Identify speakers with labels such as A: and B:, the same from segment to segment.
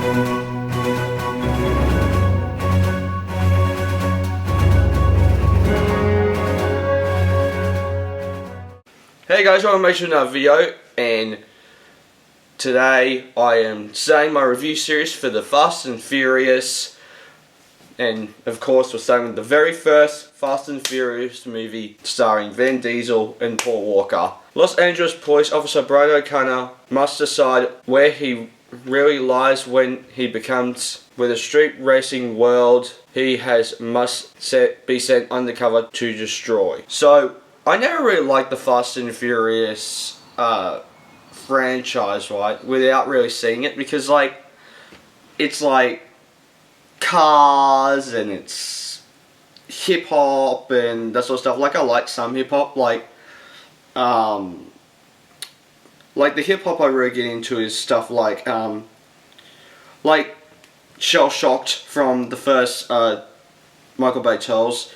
A: Hey guys, welcome back to another video, and today I am starting my review series for the Fast and Furious, and of course we're starting with the very first Fast and Furious movie starring Vin Diesel and Paul Walker. Los Angeles police officer Brian O'Connor must decide where he really lies when he becomes, with a street racing world he must be sent undercover to destroy. So, I never really liked the Fast and Furious franchise, right, without really seeing it, because, like, it's like cars and it's hip-hop and that sort of stuff. Like, I like some hip-hop, like the hip-hop I really get into is stuff like Shell Shocked from the first Michael Bay Tales.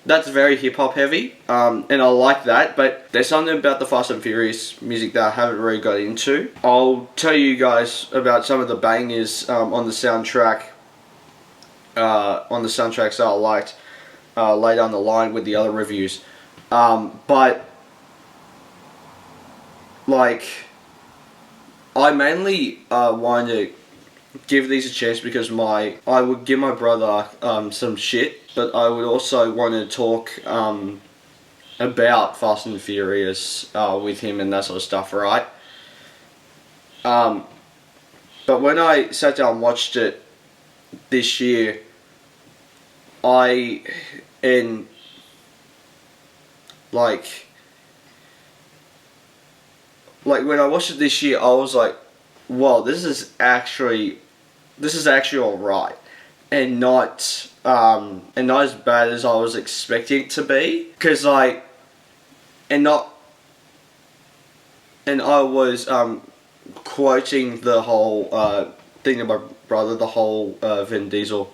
A: That's very hip-hop heavy, and I like that, but there's something about the Fast and Furious music that I haven't really got into. I'll tell you guys about some of the bangers on the soundtracks that I liked later down the line with the other reviews. But like, I mainly wanted to give these a chance because I would give my brother some shit, but I would also want to talk about Fast and Furious with him and that sort of stuff, right? But when I sat down and watched it this year, when I watched it this year, I was like, wow, this is actually alright, and not as bad as I was expecting it to be. Cause I was quoting the whole thing to my brother, the whole Vin Diesel,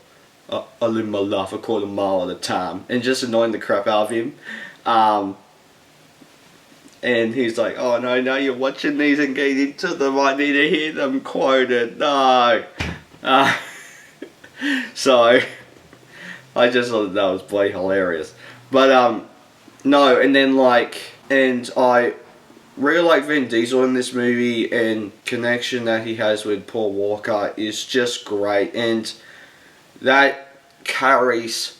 A: I live my life a quarter mile at a time, and just annoying the crap out of him. And he's like, oh no, you're watching these and getting into them, I need to hear them quoted, no. So, I just thought that was bloody hilarious. But, no, and then and I really like Vin Diesel in this movie, and connection that he has with Paul Walker is just great, and that carries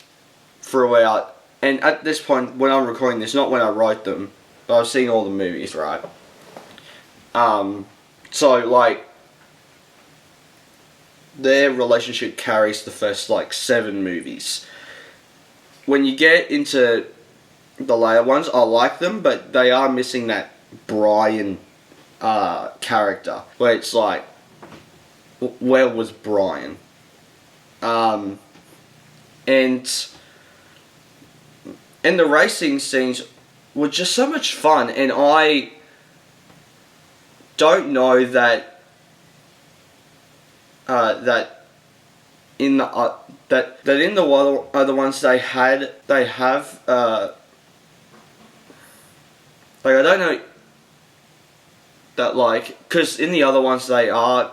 A: throughout. And at this point, when I'm recording this, not when I write them, but I've seen all the movies, right? So, like, their relationship carries the first, 7 movies. When you get into the later ones, I like them, but they are missing that Brian character, where it's like, where was Brian? And the racing scenes were just so much fun, and I don't know that in the other ones they have I don't know that, because in the other ones they are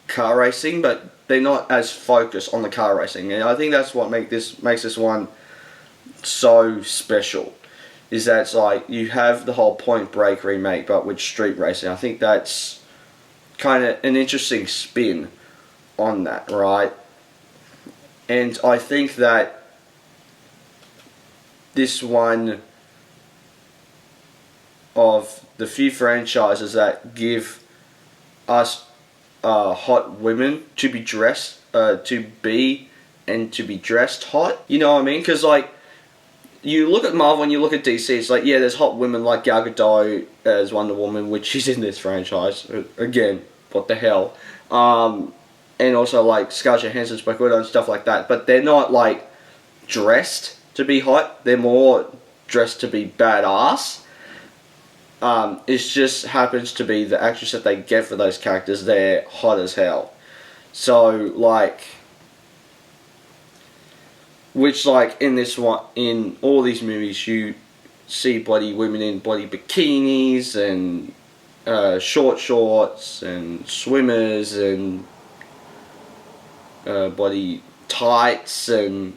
A: car racing, but they're not as focused on the car racing, and I think that's what makes this one so special. Is that it's like you have the whole Point Break remake, but with street racing. I think that's kind of an interesting spin on that, right? And I think that this one of the few franchises that give us hot women to be dressed, to be dressed hot. You know what I mean? Because, you look at Marvel and you look at DC, it's like, yeah, there's hot women like Gal Gadot as Wonder Woman, which is in this franchise. Again, what the hell? And also, Scarlett Johansson's Black Widow and stuff like that. But they're not, dressed to be hot. They're more dressed to be badass. It just happens to be the actress that they get for those characters, they're hot as hell. So, which, in this one, in all these movies, you see bloody women in bloody bikinis and short shorts and swimmers and body tights, and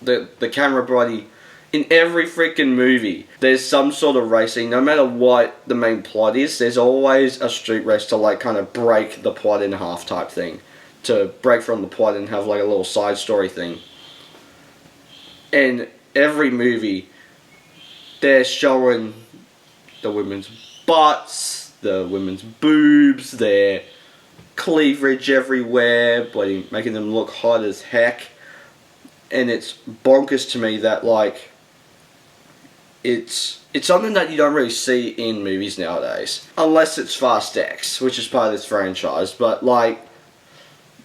A: the camera body in every freaking movie. There's some sort of racing, no matter what the main plot is. There's always a street race to like kind of break the plot in half type thing, to break from the plot and have like a little side story thing. And every movie, they're showing the women's butts, the women's boobs, their cleavage everywhere, bloody making them look hot as heck. And it's bonkers to me that like it's something that you don't really see in movies nowadays, unless it's Fast X, which is part of this franchise. But like,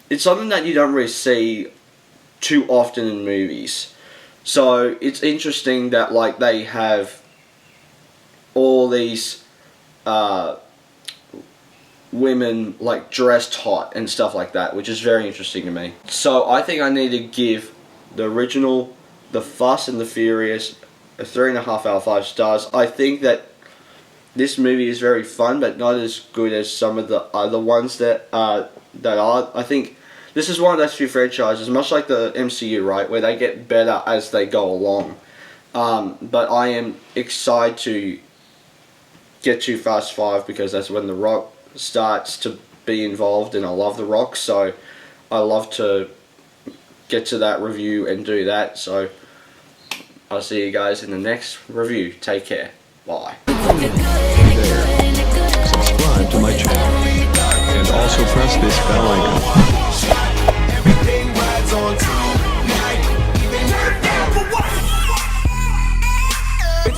A: it's something that you don't really see too often in movies. So it's interesting that like they have all these women like dressed hot and stuff like that, which is very interesting to me. So I think I need to give the original, The Fast and the Furious, a 3.5 out of 5 stars. I think that this movie is very fun, but not as good as some of the other ones that are. I think this is one of those few franchises, much like the MCU, right, where they get better as they go along. But I am excited to get to Fast 5 because that's when The Rock starts to be involved, and I love The Rock, so I love to get to that review and do that. So I'll see you guys in the next review. Take care. Bye.
B: Subscribe to my channel and also press this bell icon.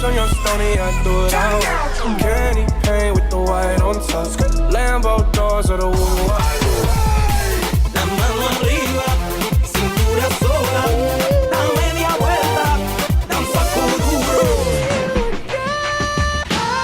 C: On your stony, I threw it out.